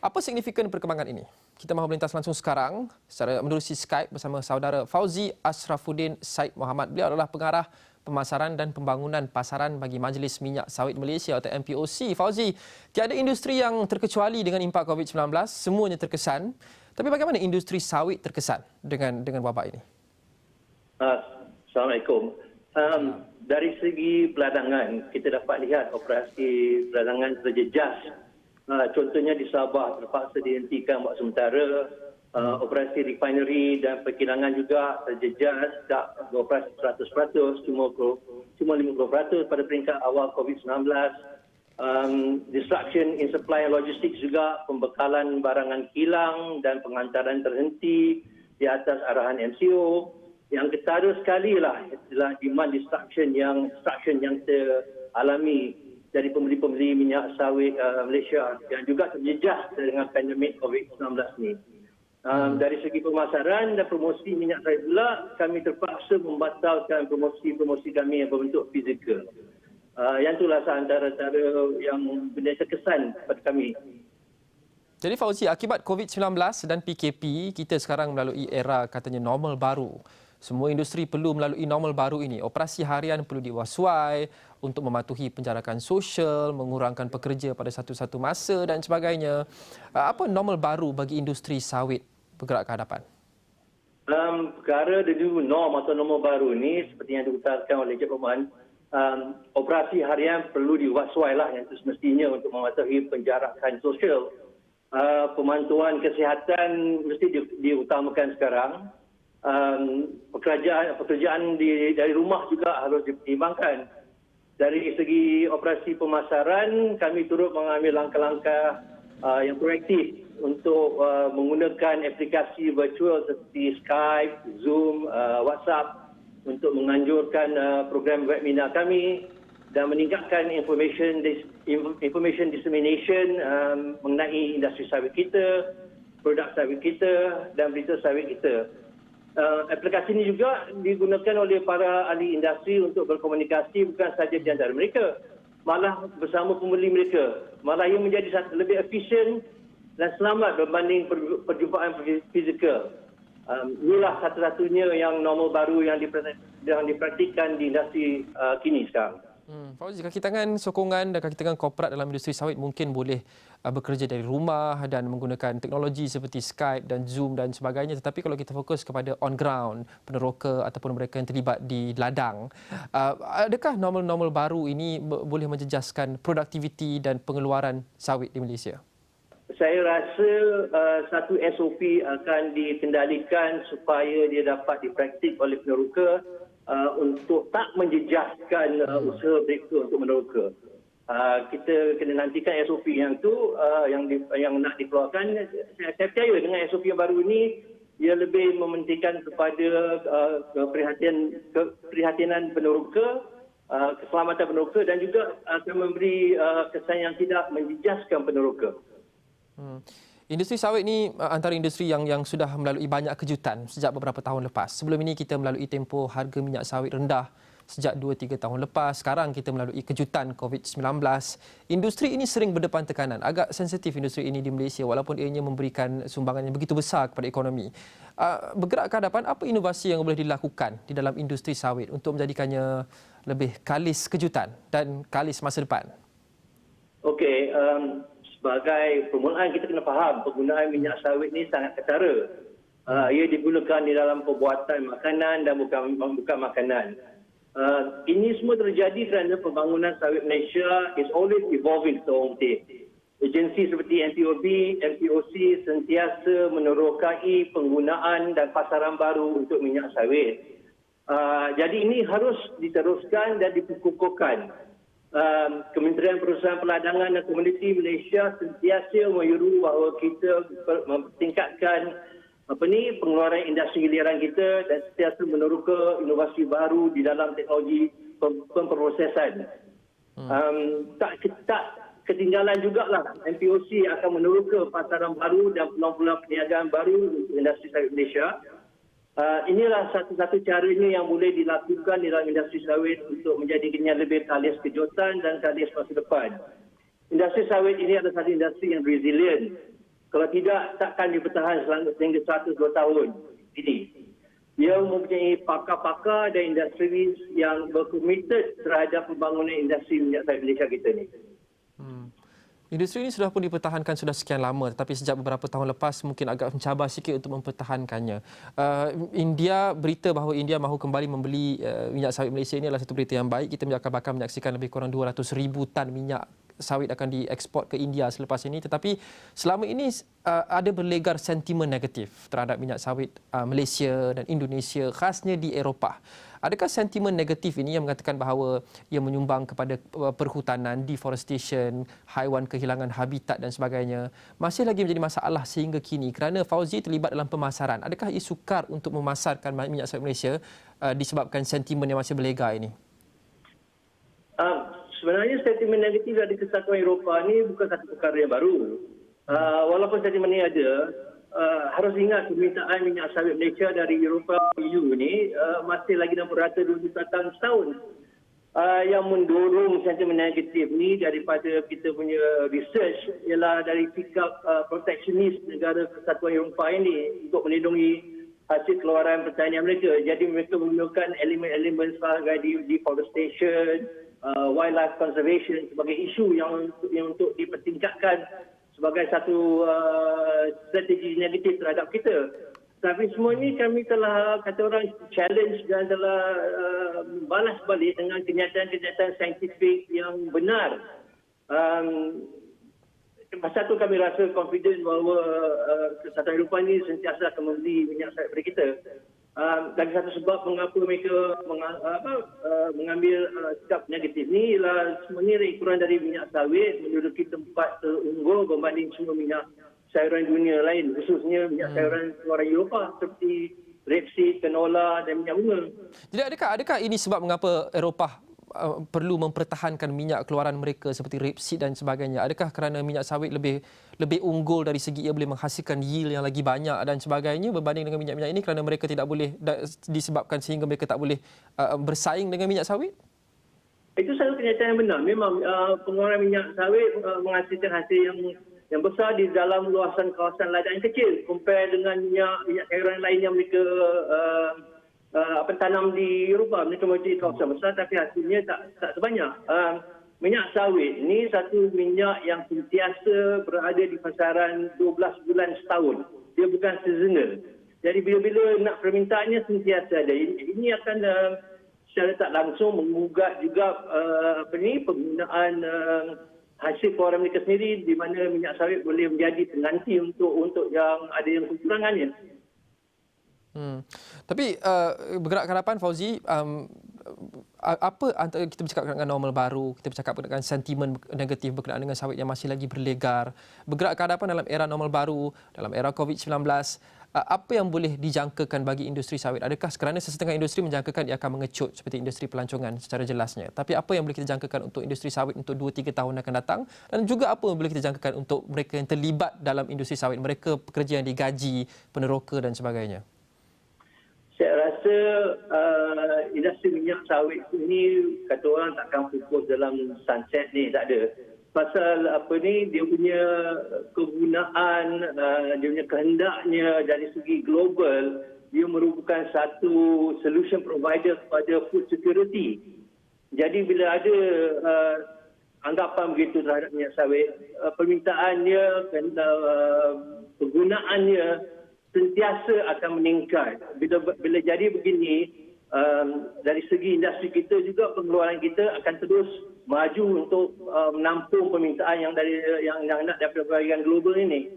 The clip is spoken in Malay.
Apa signifikan perkembangan ini? Kita mahu melintas langsung sekarang secara menerusi Skype bersama saudara Fauzi Asrafuddin Said Muhammad. Beliau adalah pengarah pemasaran dan pembangunan pasaran bagi Majlis Minyak Sawit Malaysia atau MPOC. Fauzi, tiada industri yang terkecuali dengan impak COVID-19, semuanya terkesan. Tapi bagaimana industri sawit terkesan dengan wabak ini? Assalamualaikum. Dari segi peladangan, kita dapat lihat operasi peladangan terjejas. Contohnya di Sabah terpaksa dihentikan buat sementara. Operasi refinery dan perkilangan juga terjejas, tak beroperasi 100%, cuma 50% pada peringkat awal COVID-19. Disruption in supply and logistics juga, pembekalan barangan hilang dan pengantaran terhenti di atas arahan MCO. Yang ketara sekali adalah demand disruption yang teralami dari pembeli-pembeli minyak sawit Malaysia yang juga terjejas dengan pandemik COVID-19 ni. Dari segi pemasaran dan promosi minyak sawit pula, kami terpaksa membatalkan promosi kami yang berbentuk fizikal. Yang itulah antara yang benda terkesan pada kami. Jadi Fauzi, akibat COVID-19 dan PKP, kita sekarang melalui era katanya normal baru. Semua industri perlu melalui normal baru ini. Operasi harian perlu diwaswai untuk mematuhi penjarakan sosial, mengurangkan pekerja pada satu-satu masa dan sebagainya. Apa normal baru bagi industri sawit bergerak ke hadapan? Perkara the new norm atau normal baru ini seperti yang diutarakan oleh Encik Rahman, operasi harian perlu diwaswai yang itu semestinya untuk mematuhi penjarakan sosial. Pemantauan kesihatan mesti diutamakan sekarang. Pekerjaan dari rumah juga harus dipertimbangkan. Dari segi operasi pemasaran, kami turut mengambil langkah-langkah yang proaktif untuk menggunakan aplikasi virtual seperti Skype, Zoom, WhatsApp untuk menganjurkan program webinar kami dan meningkatkan information dissemination mengenai industri sawit kita, produk sawit kita dan berita sawit kita. Aplikasi ini juga digunakan oleh para ahli industri untuk berkomunikasi bukan sahaja di antara mereka, malah bersama pembeli mereka. Malah ia menjadi lebih efisien dan selamat berbanding perjumpaan fizikal. Inilah satu-satunya yang normal baru yang dipraktikkan di industri kini sekarang. Fauzi, kaki tangan sokongan dan kaki tangan korporat dalam industri sawit mungkin boleh bekerja dari rumah dan menggunakan teknologi seperti Skype dan Zoom dan sebagainya. Tetapi kalau kita fokus kepada on ground, peneroka ataupun mereka yang terlibat di ladang, adakah normal-normal baru ini boleh menjejaskan produktiviti dan pengeluaran sawit di Malaysia? Saya rasa satu SOP akan dikendalikan supaya dia dapat dipraktik oleh peneroka untuk tak menjejaskan usaha mereka untuk meneroka. Kita kena nantikan SOP yang tu yang nak dikeluarkan. Saya percaya dengan SOP yang baru ini, ia lebih mementingkan kepada keprihatinan peneroka, keselamatan peneroka dan juga akan memberi kesan yang tidak menjejaskan peneroka. Industri sawit ini antara industri yang sudah melalui banyak kejutan sejak beberapa tahun lepas. Sebelum ini kita melalui tempoh harga minyak sawit rendah sejak 2-3 tahun lepas. Sekarang kita melalui kejutan COVID-19. Industri ini sering berdepan tekanan. Agak sensitif industri ini di Malaysia walaupun ianya memberikan sumbangan yang begitu besar kepada ekonomi. Bergerak ke hadapan, apa inovasi yang boleh dilakukan di dalam industri sawit untuk menjadikannya lebih kalis kejutan dan kalis masa depan? Okey, sebagai permulaan kita kena faham penggunaan minyak sawit ini sangat ketara. Ia digunakan di dalam pembuatan makanan dan bukan makanan. Ini semua terjadi kerana pembangunan sawit Malaysia is always evolving seorang. Agensi seperti MPOC sentiasa menerokai penggunaan dan pasaran baru untuk minyak sawit. Jadi ini harus diteruskan dan dikukuhkan. Kementerian Perusahaan Peladangan dan Komuniti Malaysia sentiasa menyuruh bahawa kita mempertingkatkan pengeluaran industri giliran kita dan sentiasa meneroka inovasi baru di dalam teknologi pemprosesan. Tak ketinggalan jugalah MPOC akan meneroka pasaran baru dan peluang-peluang perniagaan baru untuk industri sawit Malaysia. Inilah satu-satu caranya yang boleh dilakukan di dalam industri sawit untuk menjadikannya lebih kalis kejutan dan kalis masa depan. Industri sawit ini adalah satu industri yang resilient. Kalau tidak, takkan dipertahan selama sehingga 100-2 tahun ini. Ia mempunyai pakar-pakar dan industri yang berkomited terhadap pembangunan industri minyak sawit Malaysia kita ni. Industri ini sudah pun dipertahankan sudah sekian lama, tetapi sejak beberapa tahun lepas mungkin agak mencabar sikit untuk mempertahankannya. India, berita bahawa India mahu kembali membeli minyak sawit Malaysia ini adalah satu berita yang baik. Kita akan bakal menyaksikan lebih kurang 200,000 tan minyak sawit akan dieksport ke India selepas ini. Tetapi selama ini ada berlegar sentimen negatif terhadap minyak sawit Malaysia dan Indonesia, khasnya di Eropah. Adakah sentimen negatif ini yang mengatakan bahawa ia menyumbang kepada perhutanan, deforestation, haiwan kehilangan habitat dan sebagainya, masih lagi menjadi masalah sehingga kini kerana Fauzi terlibat dalam pemasaran? Adakah ia sukar untuk memasarkan minyak sawit Malaysia disebabkan sentimen yang masih berlegar ini? Sebenarnya sentimen negatif dari Kesatuan Eropah ni bukan satu perkara yang baru. Walaupun sentimen ini ada, harus ingat permintaan minyak sawit Malaysia dari Eropah EU ni masih lagi dalam rata 2 juta tan setahun. Yang mendorong sentimen negatif ni daripada kita punya research ialah dari sikap proteksionis negara Kesatuan Eropah ini untuk melindungi hasil keluaran pertanian mereka. Jadi mereka memerlukan elemen-elemen sebagai deforestation, wildlife conservation sebagai isu yang untuk dipertingkatkan sebagai satu strategi negatif terhadap kita. Tapi semua ini kami telah, kata orang, challenge dan telah balas balik dengan kenyataan-kenyataan saintifik yang benar. Pasal itu kami rasa confident bahawa Kesatuan Eropah ini sentiasa akan membeli minyak sawit daripada kita. Lagi satu sebab mengapa mereka mengambil sikap negatif ni ialah semuanya kurang dari minyak sawit menduduki tempat terunggul berbanding semua minyak sayuran dunia lain, khususnya minyak sayuran keluaran Eropah seperti rapeseed, canola dan minyak bunga. Jadi adakah ini sebab mengapa Eropah perlu mempertahankan minyak keluaran mereka seperti rapeseed dan sebagainya? Adakah kerana minyak sawit lebih unggul dari segi ia boleh menghasilkan yield yang lagi banyak dan sebagainya berbanding dengan minyak-minyak ini, kerana mereka tidak boleh disebabkan sehingga mereka tak boleh bersaing dengan minyak sawit? Itu satu kenyataan yang benar. Memang pengeluaran minyak sawit menghasilkan hasil yang besar di dalam luasan kawasan ladang yang kecil compare dengan minyak sayuran lain yang mereka tanam di Eropah. Mereka memiliki kawasan besar tapi hasilnya tak sebanyak. Minyak sawit ini satu minyak yang sentiasa berada di pasaran 12 bulan setahun. Dia bukan seasonal. Jadi bila-bila nak permintaannya sentiasa ada. Ini akan secara tak langsung mengugat juga penggunaan hasil keluaran mereka sendiri, di mana minyak sawit boleh menjadi pengganti untuk yang ada yang kekurangannya. Tapi bergerak ke hadapan, Fauzi, apa antara kita bercakap dengan normal baru, kita bercakap dengan sentimen negatif berkenaan dengan sawit yang masih lagi berlegar, bergerak ke hadapan dalam era normal baru, dalam era COVID-19, apa yang boleh dijangkakan bagi industri sawit? Adakah kerana sesetengah industri menjangkakan ia akan mengecut seperti industri pelancongan secara jelasnya, tapi apa yang boleh kita jangkakan untuk industri sawit untuk 2-3 tahun akan datang, dan juga apa yang boleh kita jangkakan untuk mereka yang terlibat dalam industri sawit, mereka pekerja yang digaji, peneroka dan sebagainya? Saya rasa industri minyak sawit ini kata orang takkan fokus dalam sunset ni, tak ada. Pasal dia punya kegunaan, dia punya kehendaknya dari segi global, dia merupakan satu solution provider kepada food security. Jadi bila ada anggapan begitu terhadap minyak sawit, permintaannya, penggunaannya sentiasa akan meningkat. Bila jadi begini, dari segi industri kita juga pengeluaran kita akan terus maju untuk menampung permintaan yang nak daripada bahagian global ini.